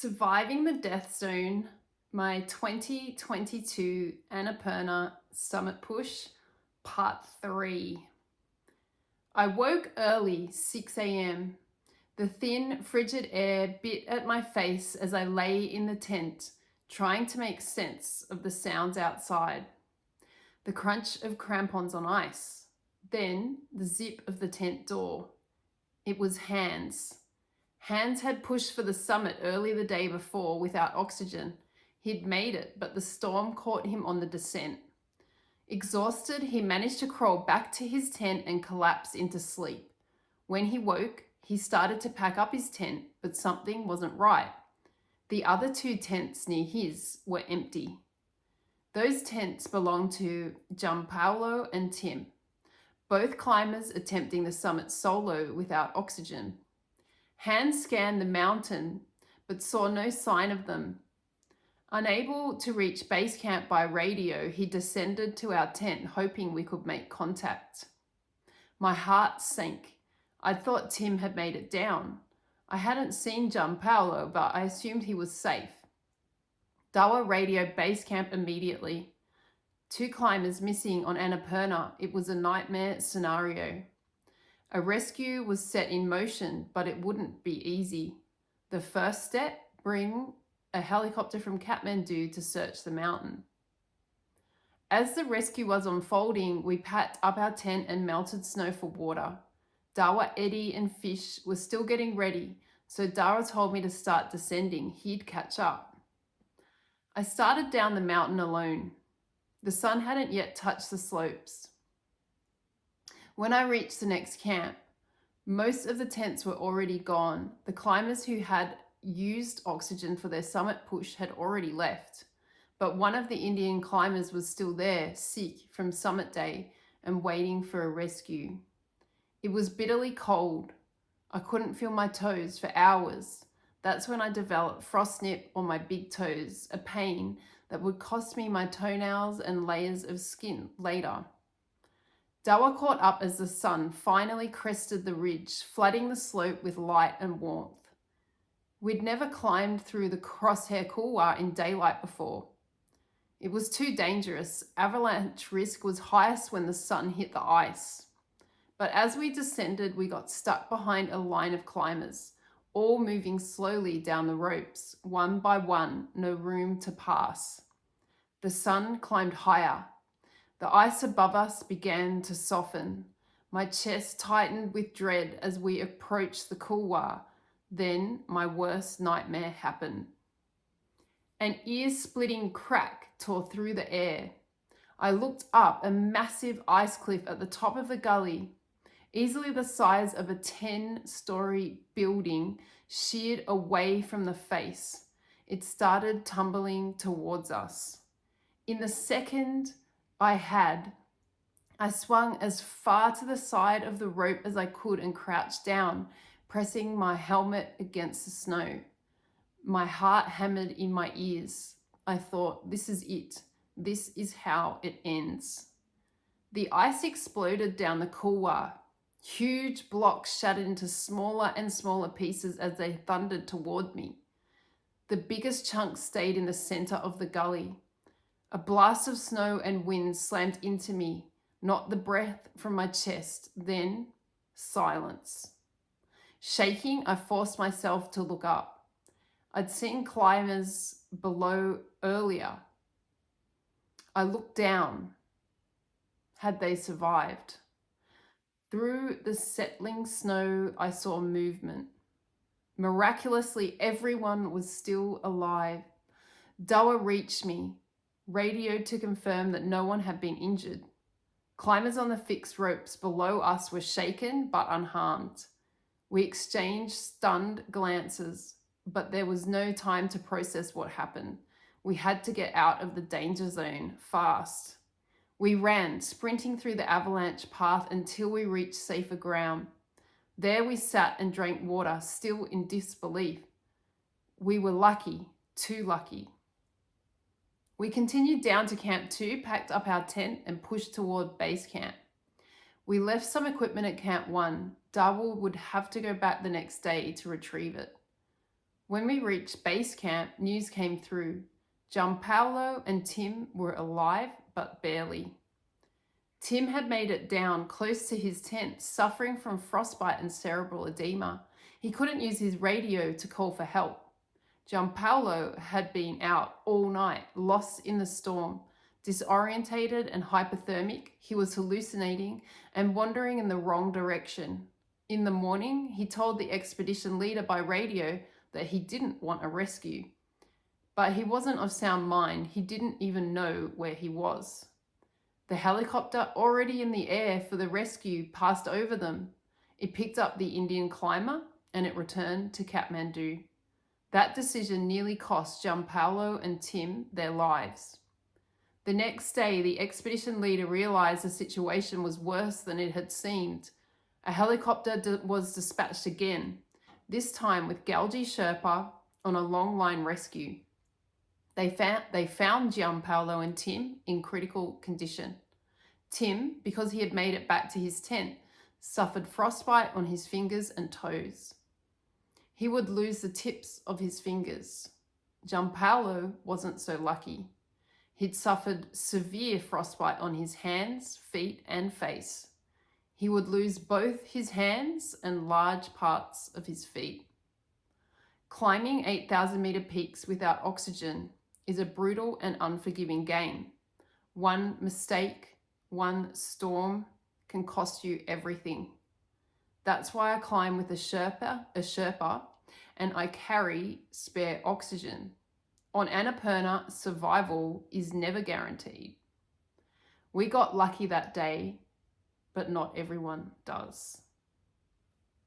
Surviving the Death Zone, my 2022 Annapurna Summit Push, Part 3. I woke early, 6 a.m. The thin, frigid air bit at my face as I lay in the tent, trying to make sense of the sounds outside. The crunch of crampons on ice, then the zip of the tent door. It was Hans. Hans had pushed for the summit early the day before without oxygen. He'd made it, but the storm caught him on the descent. Exhausted, he managed to crawl back to his tent and collapse into sleep. When he woke, he started to pack up his tent, but something wasn't right. The other two tents near his were empty. Those tents belonged to Gianpaolo and Tim, both climbers attempting the summit solo without oxygen. Hans scanned the mountain, but saw no sign of them. Unable to reach base camp by radio, he descended to our tent, hoping we could make contact. My heart sank. I thought Tim had made it down. I hadn't seen Gianpaolo, but I assumed he was safe. Dawa radioed base camp immediately. 2 climbers missing on Annapurna. It was a nightmare scenario. A rescue was set in motion, but it wouldn't be easy. The first step, bring a helicopter from Kathmandu to search the mountain. As the rescue was unfolding, we packed up our tent and melted snow for water. Dawa, Eddie, and Fish were still getting ready, so Dawa told me to start descending. He'd catch up. I started down the mountain alone. The sun hadn't yet touched the slopes. When I reached the next camp, most of the tents were already gone. The climbers who had used oxygen for their summit push had already left, but one of the Indian climbers was still there, sick from summit day and waiting for a rescue. It was bitterly cold. I couldn't feel my toes for hours. That's when I developed frostnip on my big toes, a pain that would cost me my toenails and layers of skin later. Dawa caught up as the sun finally crested the ridge, flooding the slope with light and warmth. We'd never climbed through the Crosshair Couloir in daylight before. It was too dangerous. Avalanche risk was highest when the sun hit the ice. But as we descended, we got stuck behind a line of climbers, all moving slowly down the ropes, one by one, no room to pass. The sun climbed higher. The ice above us began to soften. My chest tightened with dread as we approached the couloir. Then my worst nightmare happened. An ear-splitting crack tore through the air. I looked up, a massive ice cliff at the top of the gully, easily the size of a 10-story building, sheared away from the face. It started tumbling towards us. In the second I swung as far to the side of the rope as I could and crouched down, pressing my helmet against the snow. My heart hammered in my ears. I thought, this is it. This is how it ends. The ice exploded down the couloir. Huge blocks shattered into smaller and smaller pieces as they thundered toward me. The biggest chunks stayed in the center of the gully. A blast of snow and wind slammed into me, knocked the breath from my chest, then silence. Shaking, I forced myself to look up. I'd seen climbers below earlier. I looked down. Had they survived? Through the settling snow, I saw movement. Miraculously, everyone was still alive. Dawa reached me, radioed to confirm that no one had been injured. Climbers on the fixed ropes below us were shaken but unharmed. We exchanged stunned glances, but there was no time to process what happened. We had to get out of the danger zone fast. We ran, sprinting through the avalanche path until we reached safer ground. There we sat and drank water, still in disbelief. We were lucky, too lucky. We continued down to Camp 2, packed up our tent and pushed toward base camp. We left some equipment at Camp 1. Dawa would have to go back the next day to retrieve it. When we reached base camp, news came through. Gianpaolo and Tim were alive, but barely. Tim had made it down close to his tent, suffering from frostbite and cerebral oedema. He couldn't use his radio to call for help. Gianpaolo had been out all night, lost in the storm. Disorientated and hypothermic, he was hallucinating and wandering in the wrong direction. In the morning, he told the expedition leader by radio that he didn't want a rescue. But he wasn't of sound mind. He didn't even know where he was. The helicopter, already in the air for the rescue, passed over them. It picked up the Indian climber and it returned to Kathmandu. That decision nearly cost Gianpaolo and Tim their lives. The next day, the expedition leader realized the situation was worse than it had seemed. A helicopter was dispatched again, this time with Galji Sherpa on a long line rescue. They found Gianpaolo and Tim in critical condition. Tim, because he had made it back to his tent, suffered frostbite on his fingers and toes. He would lose the tips of his fingers. Gianpaolo wasn't so lucky. He'd suffered severe frostbite on his hands, feet, and face. He would lose both his hands and large parts of his feet. Climbing 8,000-meter peaks without oxygen is a brutal and unforgiving game. One mistake, one storm can cost you everything. That's why I climb with a Sherpa, and I carry spare oxygen. On Annapurna, survival is never guaranteed. We got lucky that day, but not everyone does.